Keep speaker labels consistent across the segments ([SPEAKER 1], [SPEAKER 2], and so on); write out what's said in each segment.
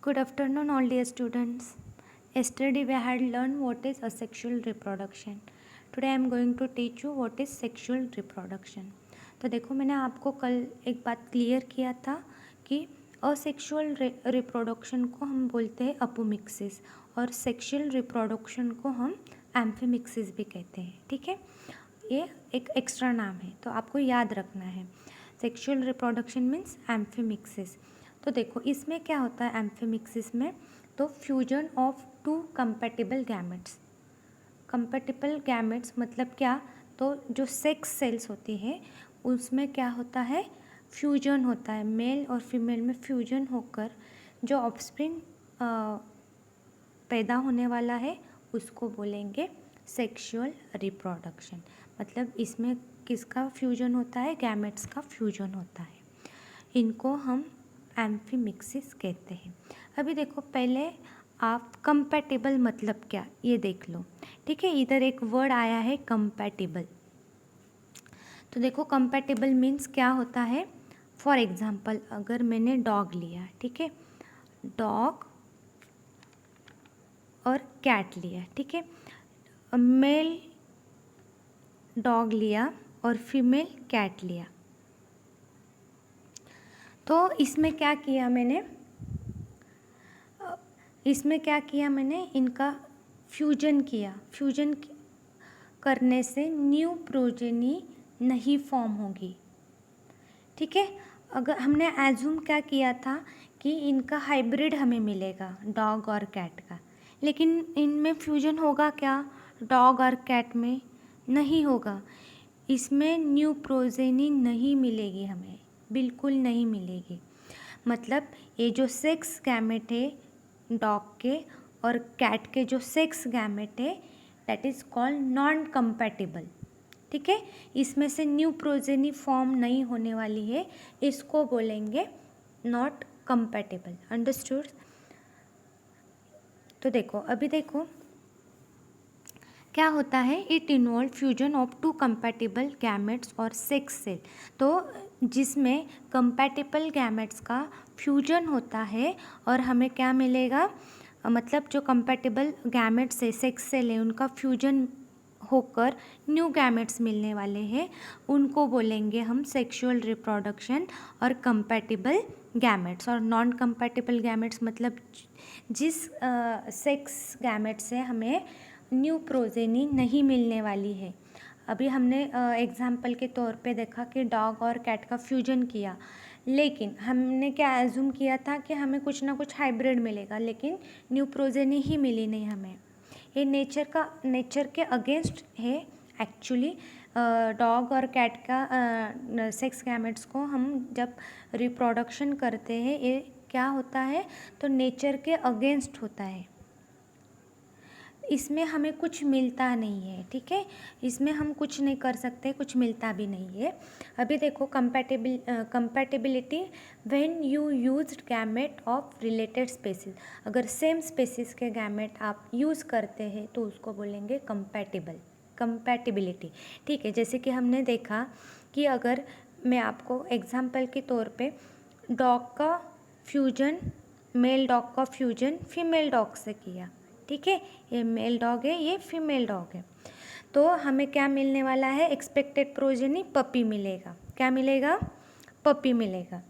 [SPEAKER 1] Good afternoon, all dear students. Yesterday we had learned what is asexual reproduction. Today I am going to teach you what is sexual reproduction. तो देखो, मैंने आपको कल एक बात clear किया था कि असेक्सुअल रिप्रोडक्शन को हम बोलते हैं अपोमिक्सिस और सेक्सुअल रिप्रोडक्शन को हम एम्फीमिक्सिस भी कहते हैं. ठीक है, ये एक एक्स्ट्रा नाम है तो आपको याद रखना है. Sexual reproduction means amphimixis. तो देखो, इसमें क्या होता है एम्फीमिक्सिस में, तो fusion of two compatible gametes. Compatible gametes मतलब क्या, तो जो सेक्स सेल्स होती है उसमें क्या होता है, फ्यूजन होता है. मेल और फीमेल में फ्यूजन होकर जो ऑफस्प्रिंग पैदा होने वाला है उसको बोलेंगे सेक्सुअल रिप्रोडक्शन. मतलब इसमें किसका फ्यूजन होता है, गैमेट्स का फ्यूजन होता है. इनको हम एम्फीमिक्सिस कहते हैं. अभी देखो, पहले आप कंपैटिबल मतलब क्या ये देख लो. ठीक है, इधर एक वर्ड आया है कंपैटिबल. तो देखो, कंपैटिबल मीन्स क्या होता है. फॉर एग्जांपल, अगर मैंने डॉग लिया, ठीक है, डॉग और कैट लिया, ठीक है, मेल डॉग लिया और फीमेल कैट लिया, तो इसमें क्या किया मैंने, इनका फ्यूजन किया. फ्यूजन करने से न्यू प्रोजेनी नहीं फॉर्म होगी. ठीक है, अगर हमने एज्यूम क्या किया था कि इनका हाइब्रिड हमें मिलेगा डॉग और कैट का, लेकिन इनमें फ्यूजन होगा क्या, डॉग और कैट में नहीं होगा. इसमें न्यू प्रोजेनी नहीं मिलेगी हमें, बिल्कुल नहीं मिलेगी. मतलब ये जो सेक्स गैमेट है डॉग के और कैट के, जो सेक्स गैमेट है that is called non compatible. ठीक है, इसमें से न्यू प्रोजेनी फॉर्म नहीं होने वाली है, इसको बोलेंगे नॉट कंपैटिबल. अंडरस्टूड. तो देखो, अभी देखो क्या होता है. It involve fusion of two compatible gametes और सेक्स सेल. तो जिसमें कंपैटिबल गैमेट्स का फ्यूजन होता है और हमें क्या मिलेगा, मतलब जो कंपैटिबल गैमेट्स है, सेक्स सेल है, उनका फ्यूजन होकर न्यू गैमेट्स मिलने वाले हैं, उनको बोलेंगे हम सेक्सुअल रिप्रोडक्शन. और कंपैटिबल गैमेट्स और नॉन कंपैटिबल गैमेट्स मतलब जिस सेक्स गैमेट से हमें न्यू प्रोजेनी नहीं मिलने वाली है. अभी हमने एग्जाम्पल के तौर पे देखा कि डॉग और कैट का फ्यूजन किया, लेकिन हमने क्या एज्यूम किया था कि हमें कुछ ना कुछ हाइब्रिड मिलेगा, लेकिन न्यू प्रोजेनी ही मिली नहीं हमें. ये नेचर के अगेंस्ट है एक्चुअली. डॉग और कैट का सेक्स गैमेट्स को हम जब रिप्रोडक्शन करते हैं, ये क्या होता है, तो नेचर के अगेंस्ट होता है. इसमें हमें कुछ मिलता नहीं है. ठीक है, इसमें हम कुछ नहीं कर सकते, कुछ मिलता भी नहीं है. अभी देखो, compatibility when you used gamete of related species. अगर सेम स्पेसीज के गैमेट आप यूज़ करते हैं तो उसको बोलेंगे कंपैटिबिलिटी. ठीक है, जैसे कि हमने देखा कि अगर मैं आपको एग्जाम्पल के तौर पे डॉग का फ्यूजन, मेल डॉग का फ्यूजन फीमेल डॉग से किया, ठीक है, ये मेल डॉग है, ये फीमेल डॉग है, तो हमें क्या मिलने वाला है, एक्सपेक्टेड प्रोजेनी पपी मिलेगा. क्या मिलेगा, पपी मिलेगा.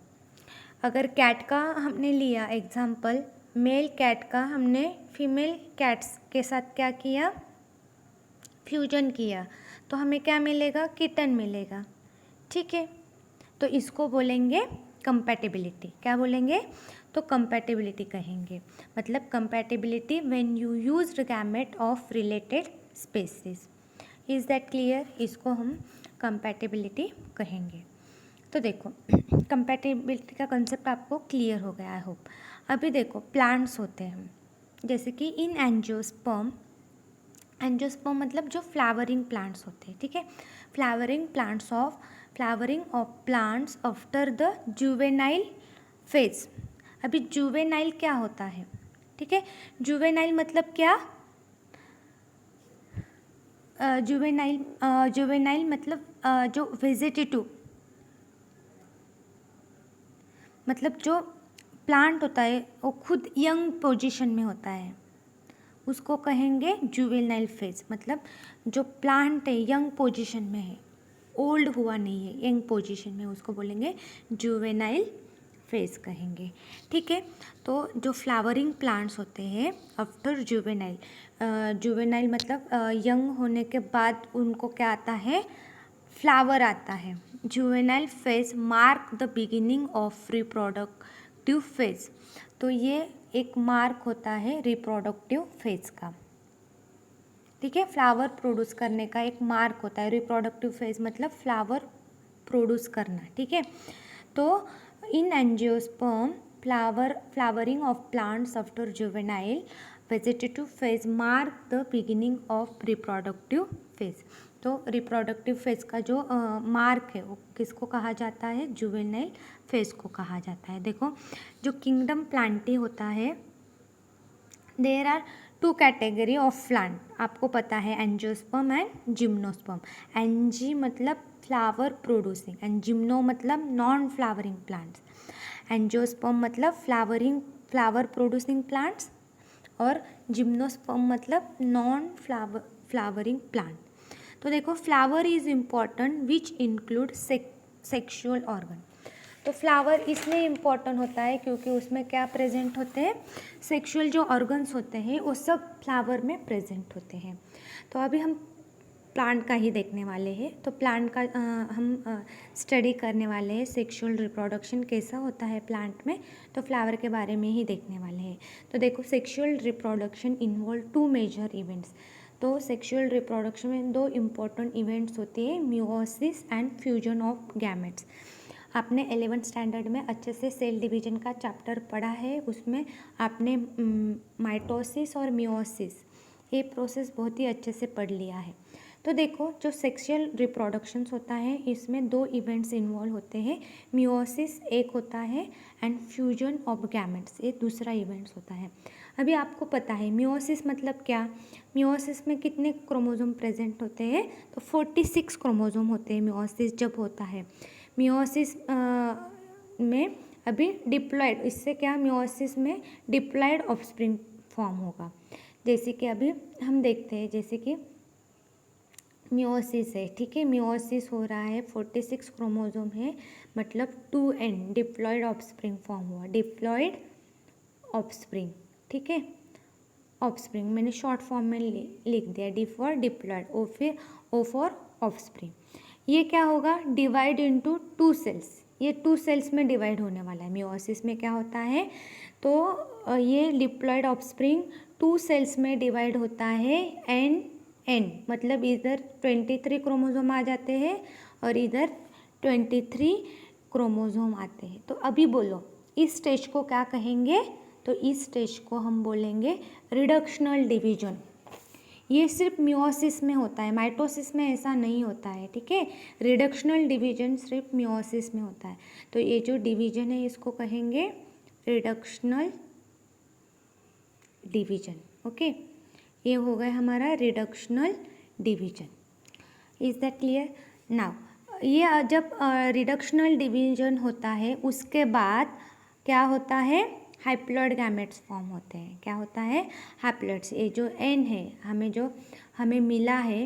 [SPEAKER 1] अगर कैट का हमने लिया एग्जाम्पल, मेल कैट का हमने फीमेल कैट्स के साथ क्या किया, फ्यूजन किया, तो हमें क्या मिलेगा, किटन मिलेगा. ठीक है, तो इसको बोलेंगे कंपैटिबिलिटी. क्या बोलेंगे, तो कंपैटिबिलिटी कहेंगे. मतलब compatibility when you used gamete of related species. Is that clear. इसको हम कंपैटिबिलिटी कहेंगे. तो देखो, कंपैटिबिलिटी का कंसेप्ट आपको क्लियर हो गया, आई होप. अभी देखो, प्लांट्स होते हैं जैसे कि इन एंजियोस्पर्म मतलब जो फ्लावरिंग प्लांट्स होते हैं. ठीक है, flowering of plants after the juvenile phase. अभी जुवेनाइल क्या होता है, ठीक है, जुवेनाइल मतलब क्या, जुवेनाइल मतलब जो वेजिटेटिव, मतलब जो प्लांट होता है वो खुद यंग पोजीशन में होता है, उसको कहेंगे जुवेनाइल फेज। मतलब जो प्लांट है यंग पोजीशन में है, ओल्ड हुआ नहीं है, यंग पोजीशन में, उसको बोलेंगे जुवेनाइल फेज कहेंगे। ठीक है, तो जो फ्लावरिंग प्लांट्स होते हैं आफ्टर जुवेनाइल, जुवेनाइल मतलब यंग होने के बाद उनको क्या आता है, फ्लावर आता है। Juvenile phase mark the beginning of reproductive phase. तो ये एक मार्क होता है रिप्रोडक्टिव फेज का। ठीक है, फ्लावर प्रोड्यूस करने का एक मार्क होता है। रिप्रोडक्टिव फेज मतलब फ्लावर प्रोड्यूस करना। ठीक है, तो इन angiosperm flowering of plants after juvenile vegetative phase mark the beginning of reproductive phase. तो रिप्रोडक्टिव फेज का जो मार्क है वो किसको कहा जाता है, जुवेनाइल फेज को कहा जाता है। देखो जो किंगडम प्लांटी होता है, there are two category of plant, आपको पता है, एंजियोस्पर्म एंड जिम्नोस्पर्म। एंजी मतलब फ्लावर प्रोड्यूसिंग एंड जिम्नो मतलब नॉन फ्लावरिंग प्लांट्स। एंजियोस्पर्म मतलब फ्लावर प्रोड्यूसिंग प्लांट्स और जिम्नोस्पर्म मतलब नॉन फ्लावरिंग प्लांट। तो देखो flower is important which include sexual organ. तो फ्लावर इसलिए इम्पॉर्टेंट होता है क्योंकि उसमें क्या प्रेजेंट होते हैं, सेक्सुअल जो ऑर्गन्स होते हैं वो सब फ्लावर में प्रेजेंट होते हैं। तो अभी हम प्लांट का ही देखने वाले हैं। तो प्लांट का हम स्टडी करने वाले हैं, सेक्सुअल रिप्रोडक्शन कैसा होता है प्लांट में, तो फ्लावर के बारे में ही देखने वाले हैं। तो देखो sexual reproduction involve two major events. तो सेक्सुअल रिप्रोडक्शन में दो इम्पोर्टेंट इवेंट्स होते हैं, meiosis and fusion of gametes. आपने 11th स्टैंडर्ड में अच्छे से सेल डिवीजन का चैप्टर पढ़ा है, उसमें आपने माइटोसिस और मियोसिस ये प्रोसेस बहुत ही अच्छे से पढ़ लिया है। तो देखो जो सेक्सुअल रिप्रोडक्शंस होता है इसमें दो इवेंट्स इन्वॉल्व होते हैं, मियोसिस एक होता है एंड फ्यूजन ऑफ गैमेट्स ये दूसरा इवेंट्स होता है। अभी आपको पता है मियोसिस मतलब क्या, मियोसिस में कितने क्रोमोसोम प्रेजेंट होते हैं, तो 46 क्रोमोसोम होते हैं मियोसिस जब होता है। मियोसिस में अभी डिप्लॉयड, इससे क्या मियोसिस में डिप्लॉयड ऑफस्प्रिंग फॉर्म होगा। जैसे कि अभी हम देखते हैं, जैसे कि मियोसिस है, ठीक है, मियोसिस हो रहा है, 46 क्रोमोसोम है, मतलब 2n डिप्लॉयड ऑफस्प्रिंग फॉर्म हुआ, डिप्लॉयड ऑफस्प्रिंग। ठीक है, ऑफस्प्रिंग मैंने शॉर्ट फॉर्म में लिख दिया, D for diploid, O for offspring. ये क्या होगा, डिवाइड इनटू 2 सेल्स, ये 2 सेल्स में डिवाइड होने वाला है। मियोसिस में क्या होता है, तो ये डिप्लॉयड ऑफस्प्रिंग 2 सेल्स में डिवाइड होता है, एन मतलब इधर 23 क्रोमोसोम आ जाते हैं और इधर 23 क्रोमोसोम आते हैं। तो अभी बोलो इस स्टेज को क्या कहेंगे, तो इस स्टेज को हम बोलेंगे रिडक्शनल डिवीजन। ये सिर्फ मियोसिस में होता है, माइटोसिस में ऐसा नहीं होता है। ठीक है, रिडक्शनल डिवीजन सिर्फ मियोसिस में होता है। तो ये जो डिवीजन है इसको कहेंगे रिडक्शनल डिवीजन। ओके, ये हो गया हमारा reductional division. Is that clear now. ये जब रिडक्शनल डिवीजन होता है उसके बाद क्या होता है, हाइप्लॉइड गैमेट्स फॉर्म होते हैं। क्या होता है, हाइप्लॉइड्स। ये जो एन है हमें मिला है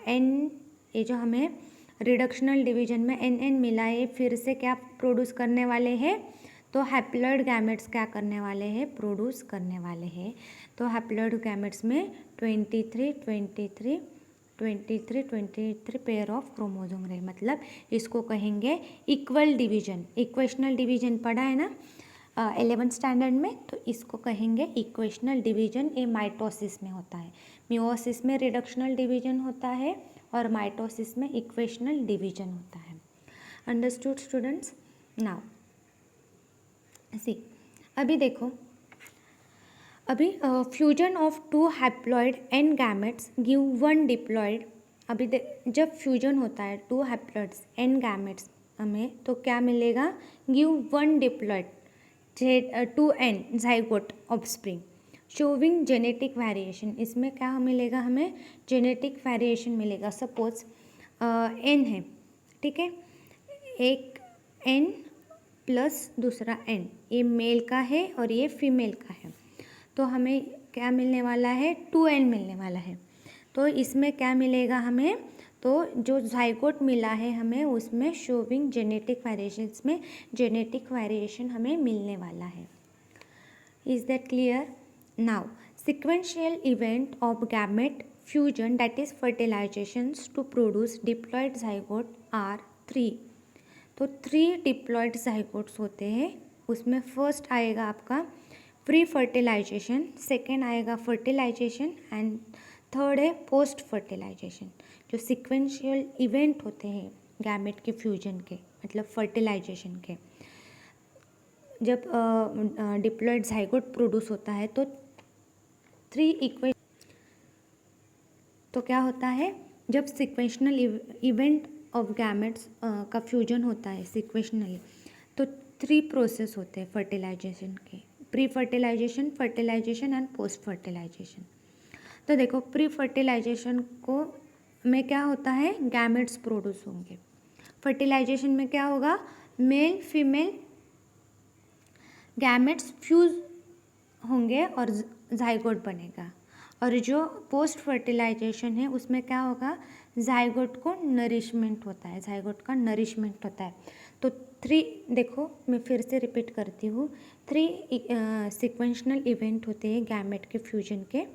[SPEAKER 1] एन, ये जो हमें रिडक्शनल डिवीजन में एन मिला है, फिर से क्या प्रोड्यूस करने वाले हैं, तो हैप्लॉइड गैमेट्स क्या करने वाले हैं, प्रोड्यूस करने वाले हैं। तो हैप्लॉइड गैमेट्स में 23 पेयर ऑफ क्रोमोसोम रहे, मतलब इसको कहेंगे इक्वल डिवीजन। इक्वेशनल डिवीजन पढ़ा है ना 11th स्टैंडर्ड में, तो इसको कहेंगे इक्वेशनल डिवीजन। ये माइटोसिस में होता है, मियोसिस में रिडक्शनल डिवीजन होता है और माइटोसिस में इक्वेशनल डिवीजन होता है। Understood students. नाउ सी, अभी देखो, अभी fusion of 2 haploid n gametes give 1 diploid. अभी जब फ्यूजन होता है 2 हैप्लॉइड्स एन गैमेट्स में, तो क्या मिलेगा, give 1 diploid 2n zygote offspring showing genetic variation. इसमें क्या मिलेगा, हमें जेनेटिक वेरिएशन मिलेगा। सपोज n है, ठीक है, एक n प्लस दूसरा n, ये मेल का है और ये फीमेल का है। तो हमें क्या मिलने वाला है, 2n मिलने वाला है। तो इसमें क्या मिलेगा हमें, तो जो जाइगोट मिला है हमें उसमें शोविंग जेनेटिक वेरिएशंस में जेनेटिक वेरिएशन हमें मिलने वाला है। Is that clear? Now sequential event of gamete fusion, that is fertilizations to produce diploid zygote, are 3। तो 3 डिप्लॉयड zygotes होते हैं। उसमें फर्स्ट आएगा आपका प्री फर्टिलाइजेशन, सेकेंड आएगा फर्टिलाइजेशन एंड थर्ड है पोस्ट फर्टिलाइजेशन। जो सिक्वेंशियल इवेंट होते हैं गैमेट के फ्यूजन के, मतलब फर्टिलाइजेशन के, जब डिप्लॉयड zygote प्रोड्यूस होता है तो 3 तो क्या होता है, जब सिक्वेशनल इवेंट ऑफ गैमेट्स का फ्यूजन होता है सिक्वेशनली, तो 3 प्रोसेस होते हैं फर्टिलाइजेशन के, pre fertilization, fertilization and post fertilization. तो देखो प्री फर्टिलाइजेशन को में क्या होता है, गैमेट्स प्रोड्यूस होंगे। फर्टिलाइजेशन में क्या होगा, मेल फीमेल गैमेट्स फ्यूज होंगे और जाइगोट बनेगा। और जो पोस्ट फर्टिलाइजेशन है उसमें क्या होगा, जाइगोट को नरिशमेंट होता है, जाइगोट का नरिशमेंट होता है। तो 3, देखो मैं फिर से रिपीट करती हूँ, 3 सिक्वेंशनल इवेंट होते हैं गैमेट के फ्यूजन के।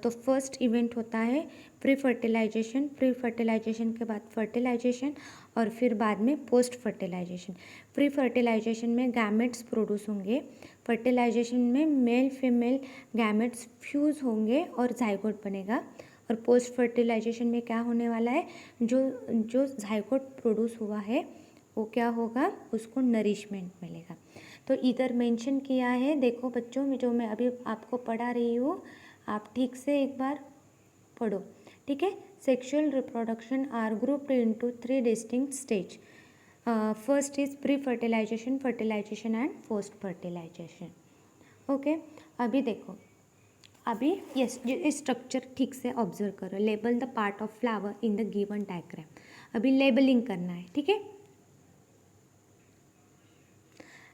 [SPEAKER 1] तो फर्स्ट इवेंट होता है प्री फर्टिलाइजेशन, प्री फर्टिलाइजेशन के बाद फर्टिलाइजेशन और फिर बाद में पोस्ट फर्टिलाइजेशन। प्री फर्टिलाइजेशन में गैमेट्स प्रोड्यूस होंगे, फर्टिलाइजेशन में मेल फीमेल गैमेट्स फ्यूज होंगे और जाइगोट बनेगा, और पोस्ट फर्टिलाइजेशन में क्या होने वाला है, जो जाइगोट प्रोड्यूस हुआ है वो क्या होगा, उसको नरिशमेंट मिलेगा। तो इधर मेंशन किया है, देखो बच्चों जो मैं अभी आपको पढ़ा रही हूँ, आप ठीक से एक बार पढ़ो, ठीक है। Sexual reproduction are grouped into 3 distinct stage. First is pre fertilization, fertilization and post fertilization. Okay, अभी देखो, अभी यस ये स्ट्रक्चर ठीक से ऑब्जर्व करो। Label the part of flower in the given diagram. अभी लेबलिंग करना है, ठीक है।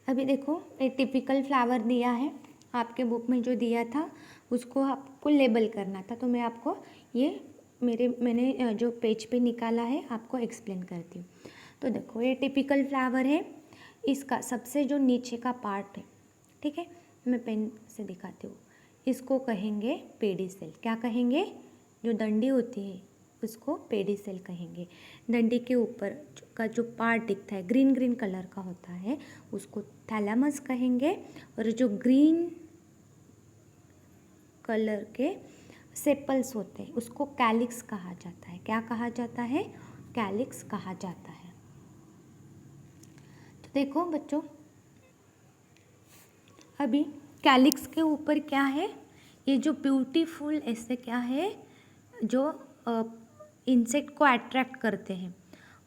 [SPEAKER 1] अभी देखो एक टिपिकल फ्लावर दिया है, आपके बुक में जो दिया था उसको आपको लेबल करना था। तो मैं आपको ये मैंने जो पेज पे निकाला है आपको एक्सप्लेन करती हूँ। तो देखो ये टिपिकल फ्लावर है, इसका सबसे जो नीचे का पार्ट है, ठीक है, मैं पेन से दिखाती हूँ, इसको कहेंगे पेडिसेल। क्या कहेंगे, जो डंडी होती है उसको पेडिसेल कहेंगे। डंडी के ऊपर का जो पार्ट दिखता है ग्रीन ग्रीन कलर का होता है उसको थैलेमस कहेंगे, और जो ग्रीन कलर के सेपल्स होते हैं उसको कैलिक्स कहा जाता है। क्या कहा जाता है, कैलिक्स कहा जाता है। तो देखो बच्चों, अभी कैलिक्स के ऊपर क्या है, ये जो ब्यूटीफुल ऐसे क्या है जो इंसेक्ट को अट्रैक्ट करते हैं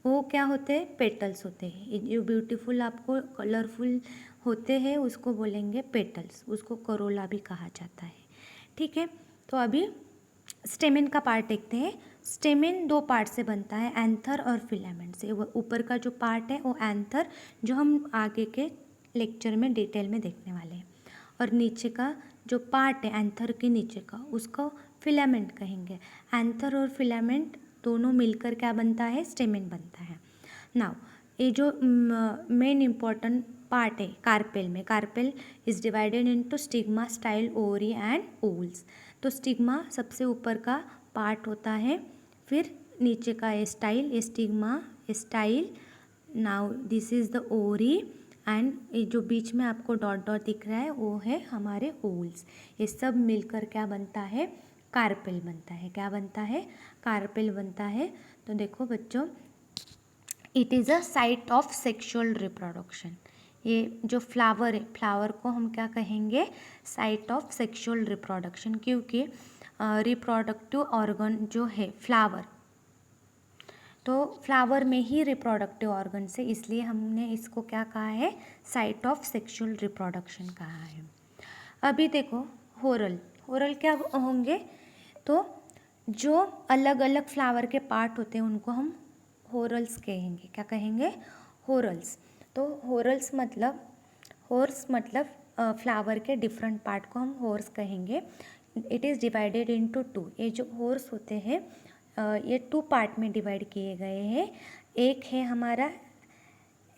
[SPEAKER 1] वो क्या होते हैं, पेटल्स होते हैं। ये जो ब्यूटीफुल आपको कलरफुल होते हैं उसको बोलेंगे पेटल्स, उसको करोला भी कहा जाता है, ठीक है। तो अभी स्टेमेन का पार्ट देखते हैं। स्टेमेन 2 पार्ट से बनता है, एंथर और फिलामेंट से। ऊपर का जो पार्ट है वो एंथर, जो हम आगे के लेक्चर में डिटेल में देखने वाले हैं, और नीचे का जो पार्ट है एंथर के नीचे का उसको फिलामेंट कहेंगे। एंथर और फिलामेंट दोनों मिलकर क्या बनता है, स्टेमेन बनता है। नाउ ये जो मेन इम्पॉर्टेंट पार्ट है कार्पेल में, carpel is divided into stigma, style, ovary and vowels. तो स्टिग्मा सबसे ऊपर का पार्ट होता है, फिर नीचे का ये स्टाइल, ये stigma, style. Now this is the ovary, and ये जो बीच में आपको डॉट डॉट दिख रहा है वो है हमारे ओवल्स। ये सब मिलकर क्या बनता है, कार्पेल बनता है। क्या बनता है, कार्पेल बनता है। तो देखो बच्चों, it is a site of sexual reproduction. ये जो फ्लावर है, फ्लावर को हम क्या कहेंगे, साइट ऑफ सेक्सुअल रिप्रोडक्शन, क्योंकि रिप्रोडक्टिव ऑर्गन जो है फ्लावर, तो फ्लावर में ही रिप्रोडक्टिव ऑर्गन से, इसलिए हमने इसको क्या कहा है, साइट ऑफ सेक्सुअल रिप्रोडक्शन कहा है। अभी देखो होरल, होरल क्या होंगे, तो जो अलग अलग फ्लावर के पार्ट होते हैं उनको हम होरल्स कहेंगे। क्या कहेंगे, होरल्स। तो होरल्स मतलब हॉर्स मतलब फ्लावर के डिफरेंट पार्ट को हम हॉर्स कहेंगे। It is divided into two. ये जो हॉर्स होते हैं ये 2 पार्ट में डिवाइड किए गए हैं। एक है हमारा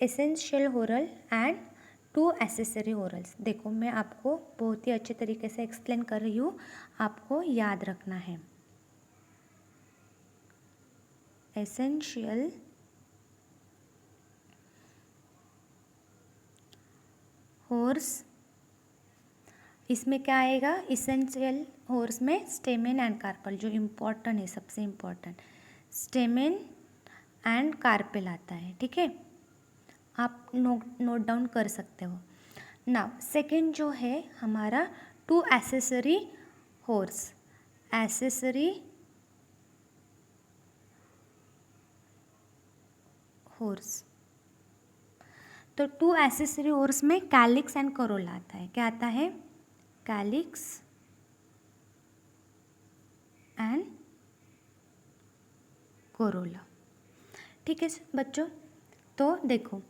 [SPEAKER 1] एसेंशियल हॉरल एंड 2 एसेसरी हॉरल्स। देखो मैं आपको बहुत ही अच्छे तरीके से एक्सप्लेन कर रही हूँ, आपको याद रखना है। एसेंशियल हॉर्स, इसमें क्या आएगा, इसेंशियल हॉर्स में स्टेमेन एंड कार्पेल, जो इम्पोर्टेंट है, सबसे इम्पोर्टेंट स्टेमेन एंड कार्पेल आता है। ठीक है, आप नोट डाउन कर सकते हो। नाउ सेकंड जो है हमारा 2 एसेसरी हॉर्स। एसेसरी हॉर्स, तो 2 एसेसरी हॉर्स में कैलिक्स एंड करोला आता है। क्या आता है, कैलिक्स एंड कोरोला। ठीक है बच्चों, तो देखो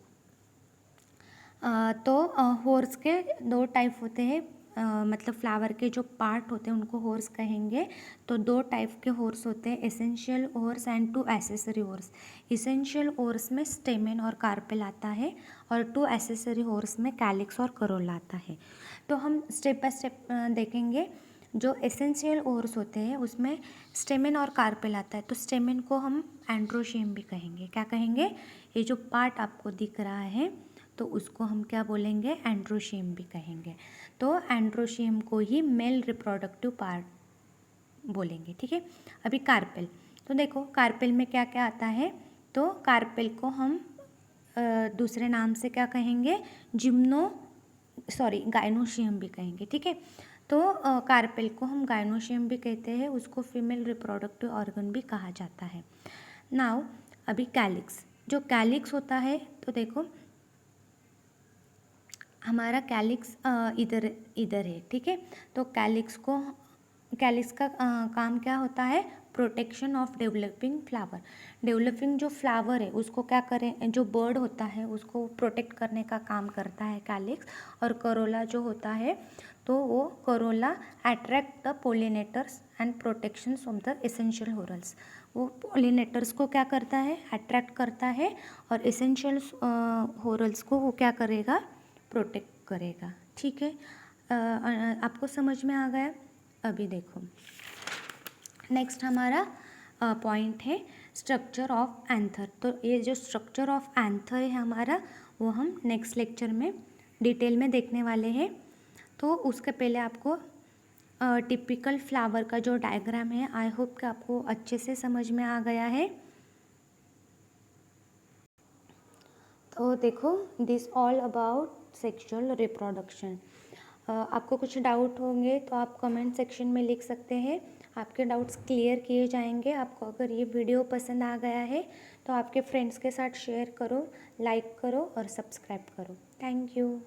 [SPEAKER 1] हॉर्स के 2 टाइप होते हैं, मतलब फ्लावर के जो पार्ट होते हैं उनको हॉर्स कहेंगे। तो 2 टाइप के हॉर्स होते हैं, essential horse and 2 accessory horse. Essential horse में स्टेमेन और कार्पेल आता है और 2 एसेसरी हॉर्स में कैलिक्स और करोला आता है। तो हम स्टेप बाय स्टेप देखेंगे। जो एसेंशियल हॉर्स होते हैं उसमें स्टेमेन और कार्पेल आता है, तो स्टेमेन को हम एंड्रोशियम भी कहेंगे। क्या कहेंगे, ये जो पार्ट आपको दिख रहा है तो उसको हम क्या बोलेंगे, एंड्रोशियम भी कहेंगे। तो एंड्रोशियम को ही मेल रिप्रोडक्टिव पार्ट बोलेंगे। ठीक है, अभी कार्पेल, तो देखो कार्पेल में क्या क्या आता है। तो कार्पेल को हम दूसरे नाम से क्या कहेंगे, गायनोशियम भी कहेंगे। ठीक है, तो कार्पेल को हम गायनोशियम भी कहते हैं, उसको फीमेल रिप्रोडक्टिव ऑर्गन भी कहा जाता है। नाउ अभी कैलिक्स, जो कैलिक्स होता है, तो देखो हमारा कैलिक्स इधर है। ठीक है, तो कैलिक्स का काम क्या होता है, protection of developing flower. Developing जो फ्लावर है उसको क्या करें, जो बर्ड होता है उसको प्रोटेक्ट करने का काम करता है कैलिक्स। और करोला जो होता है, तो वो corolla attract the pollinators and protections of the essential whorls. वो पोलिनेटर्स को क्या करता है, अट्रैक्ट करता है, और एसेंशियल हॉरल्स को वो क्या करेगा, प्रोटेक्ट करेगा। ठीक है, आपको समझ में आ गया। अभी देखो नेक्स्ट हमारा पॉइंट है स्ट्रक्चर ऑफ एंथर। तो ये जो स्ट्रक्चर ऑफ एंथर है हमारा, वो हम नेक्स्ट लेक्चर में डिटेल में देखने वाले हैं। तो उसके पहले आपको टिपिकल फ्लावर का जो डायग्राम है, आई होप कि आपको अच्छे से समझ में आ गया है। तो देखो this all about sexual reproduction. आपको कुछ डाउट होंगे तो आप कमेंट सेक्शन में लिख सकते हैं, आपके डाउट्स क्लियर किए जाएंगे। आपको अगर ये वीडियो पसंद आ गया है तो आपके फ्रेंड्स के साथ शेयर करो, लाइक करो और सब्सक्राइब करो। Thank you.